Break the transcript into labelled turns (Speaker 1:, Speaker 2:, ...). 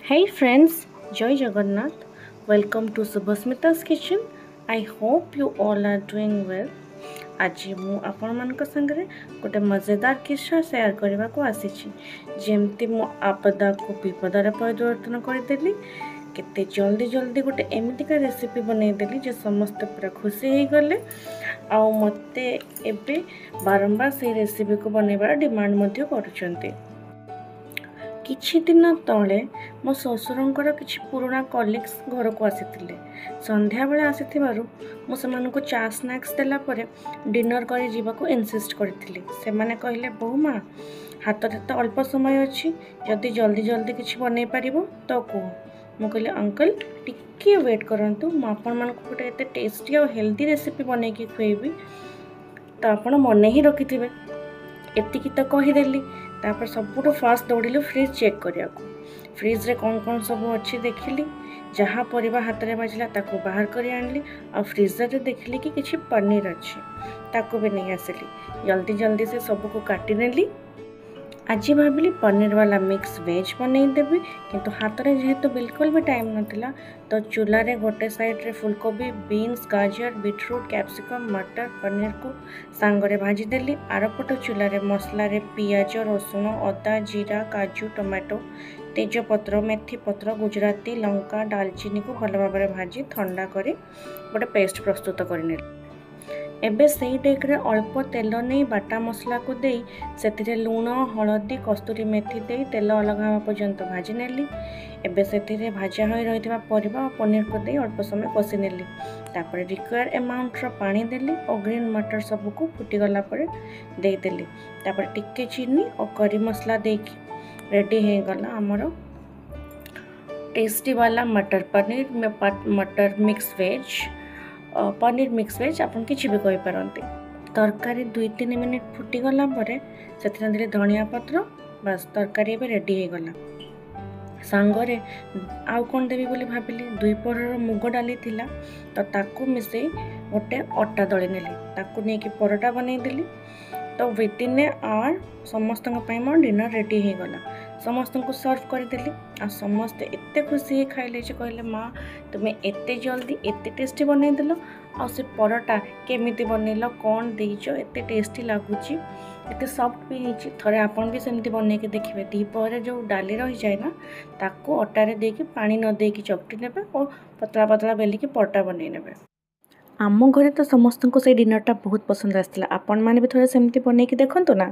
Speaker 1: Hey friends, Joy Jagannath. Welcome to Subhasmita's kitchen. I hope you all are doing well. আজি ମୁଁ ଆପଣମାନଙ୍କ ସାଙ୍ଗରେ ଗୋଟେ ମଜାଦାର କିସ୍ସା ସେୟାର କରିବାକୁ ଆସିଛି। ଯେମିତି ମୁଁ ଆପଦାକୁ ବିପଦରେ ପରିବର୍ତ୍ତନ କରିଦେଲି, କେତେ ଜଲ୍ଦି ଗୋଟେ ଏମିତିକା ରେସିପି ବନେଇଦେଲି ଯେ ସମସ୍ତେ ପୁରା ଖୁସି ହେଇଗଲେ ଆଉ ମୋତେ ଏବେ ବାରମ୍ବାର ସେଇ ରେସିପିକୁ ବନେଇବାର ଡିମାଣ୍ଡ ମଧ୍ୟ କରୁଛନ୍ତି। କିଛି ଦିନ ତଳେ ମୋ ଶ୍ୱଶୁରଙ୍କର କିଛି ପୁରୁଣା କଲିଗ୍ସ ଘରକୁ ଆସିଥିଲେ। ସନ୍ଧ୍ୟାବେଳେ ଆସିଥିବାରୁ ମୁଁ ସେମାନଙ୍କୁ ଚା ସ୍ନାକ୍ସ ଦେଲା ପରେ ଡିନର କରି ଯିବାକୁ ଇନସିଷ୍ଟ କରିଥିଲି। ସେମାନେ କହିଲେ, ବୋଉମା ହାତରେ ତ ଅଳ୍ପ ସମୟ ଅଛି, ଯଦି ଜଲ୍ଦି କିଛି ବନେଇ ପାରିବ ତ କୁହ। ମୁଁ କହିଲି, ଅଙ୍କଲ ଟିକିଏ ୱେଟ୍ କରନ୍ତୁ, ମୁଁ ଆପଣମାନଙ୍କୁ ଗୋଟେ ଏତେ ଟେଷ୍ଟି ଆଉ ହେଲ୍ଦି ରେସିପି ବନେଇକି ଖୁଆଇବି ତ ଆପଣ ମନେ ହିଁ ରଖିଥିବେ। ଏତିକି ତ କହିଦେଲି। ତାପରେ ସବୁଠୁ ଫାଷ୍ଟ ଦୌଡ଼ିଲି ଫ୍ରିଜ୍ ଚେକ୍ କରିବାକୁ। ଫ୍ରିଜ୍ରେ କ'ଣ ସବୁ ଅଛି ଦେଖିଲି। ଯାହା ପରିବା ହାତରେ ବାଜିଲା ତାକୁ ବାହାର କରି ଆଣିଲି ଆଉ ଫ୍ରିଜରରେ ଦେଖିଲି କି କିଛି ପନିର ଅଛି, ତାକୁ ବି ନେଇ ଆସିଲି। ଜଲ୍ଦି ସେ ସବୁକୁ କାଟି ନେଲି। ଆଜି ଭାବିଲି ପନିର ବାଲା ମିକ୍ସ ଭେଜ୍ ବନେଇଦେବି, କିନ୍ତୁ ହାତରେ ଯେହେତୁ ବିଲକୁଲ ବି ଟାଇମ୍ ନଥିଲା ତ ଚୁଲାରେ ଗୋଟେ ସାଇଡ଼୍ରେ ଫୁଲକୋବି, ବିନ୍ସ, ଗାଜର, ବିଟରୁଟ୍, କ୍ୟାପ୍ସିକମ୍, ମଟର, ପନିରକୁ ସାଙ୍ଗରେ ଭାଜିଦେଲି। ଆରପଟ ଚୁଲାରେ ମସଲାରେ ପିଆଜ, ରସୁଣ, ଅଦା, ଜିରା, କାଜୁ, ଟମାଟୋ, ତେଜପତ୍ର, ମେଥିପତ୍ର, ଗୁଜୁରାତି, ଲଙ୍କା, ଡାଲଚିନିକୁ ଭଲ ଭାବରେ ଭାଜି ଥଣ୍ଡା କରି ଗୋଟେ ପେଷ୍ଟ ପ୍ରସ୍ତୁତ କରିନେଲି। ଏବେ ସେଇ ଡେକ୍ରେ ଅଳ୍ପ ତେଲ ନେଇ ବାଟା ମସଲାକୁ ଦେଇ ସେଥିରେ ଲୁଣ, ହଳଦୀ, କସ୍ତୁରୀ ମେଥି ଦେଇ ତେଲ ଅଲଗା ହେବା ପର୍ଯ୍ୟନ୍ତ ଭାଜି ନେଲି। ଏବେ ସେଥିରେ ଭାଜା ହୋଇ ରହିଥିବା ପରିବା ଓ ପନିରକୁ ଦେଇ ଅଳ୍ପ ସମୟ କଷି ନେଲି। ତାପରେ ରିକ୍ୱାର୍ଡ ଆମାଉଣ୍ଟର ପାଣି ଦେଲି ଓ ଗ୍ରୀନ୍ ମଟର ସବୁକୁ ଫୁଟିଗଲା ପରେ ଦେଇଦେଲି। ତାପରେ ଟିକେ ଚିନି ଓ କରି ମସଲା ଦେଇକି ରେଡ଼ି ହେଇଗଲା ଆମର ଟେଷ୍ଟି ବାଲା ମଟର mix veg, paneer mix veg ଆପଣ କିଛି ବି କହିପାରନ୍ତି। ତରକାରୀ 2-3 ମିନିଟ୍ ଫୁଟିଗଲା ପରେ ସେଥିରେ ଦେଲି ଧନିଆ ପତ୍ର। ବାସ୍, ତରକାରୀ ଏବେ ରେଡ଼ି ହେଇଗଲା। ସାଙ୍ଗରେ ଆଉ କ'ଣ ଦେବି ବୋଲି ଭାବିଲି। 2 ପହରର ମୁଗ ଡାଲି ଥିଲା ତ ତାକୁ ମିଶାଇ ଗୋଟେ ଅଟା ଦଳି ନେଲି, ତାକୁ ନେଇକି ପରଟା ବନେଇଦେଲି। ତ ୱିଦିନ୍ ଏ ଆୱାର ସମସ୍ତଙ୍କ ପାଇଁ ମୋ ଡିନର ରେଡ଼ି ହେଇଗଲା। ସମସ୍ତଙ୍କୁ ସର୍ଭ କରିଦେଲି ଆଉ ସମସ୍ତେ ଏତେ ଖୁସି ହେଇ ଖାଇଲେ ଯେ କହିଲେ, ମା ତୁମେ ଏତେ ଜଲ୍ଦି ଏତେ ଟେଷ୍ଟି ବନେଇଦେଲ, ଆଉ ସେ ପରଟା କେମିତି ବନେଇଲ, କ'ଣ ଦେଇଛ, ଏତେ ଟେଷ୍ଟି ଲାଗୁଛି, ଏତେ ସଫ୍ଟ ବି ହେଇଛି। ଥରେ ଆପଣ ବି ସେମିତି ବନେଇକି ଦେଖିବେ। ଦ୍ୱିପହରେ ଯେଉଁ ଡାଲି ରହିଯାଏ ନା, ତାକୁ ଅଟାରେ ଦେଇକି ପାଣି ନ ଦେଇକି ଚକଟି ନେବେ ଓ ପତଳା ବେଲିକି ପରଟା ବନେଇ ନେବେ। ଆମ ଘରେ ତ ସମସ୍ତଙ୍କୁ ସେଇ ଡିନରଟା ବହୁତ ପସନ୍ଦ ଆସିଥିଲା। ଆପଣମାନେ ବି ଥରେ ସେମିତି ବନେଇକି ଦେଖନ୍ତୁ ନା।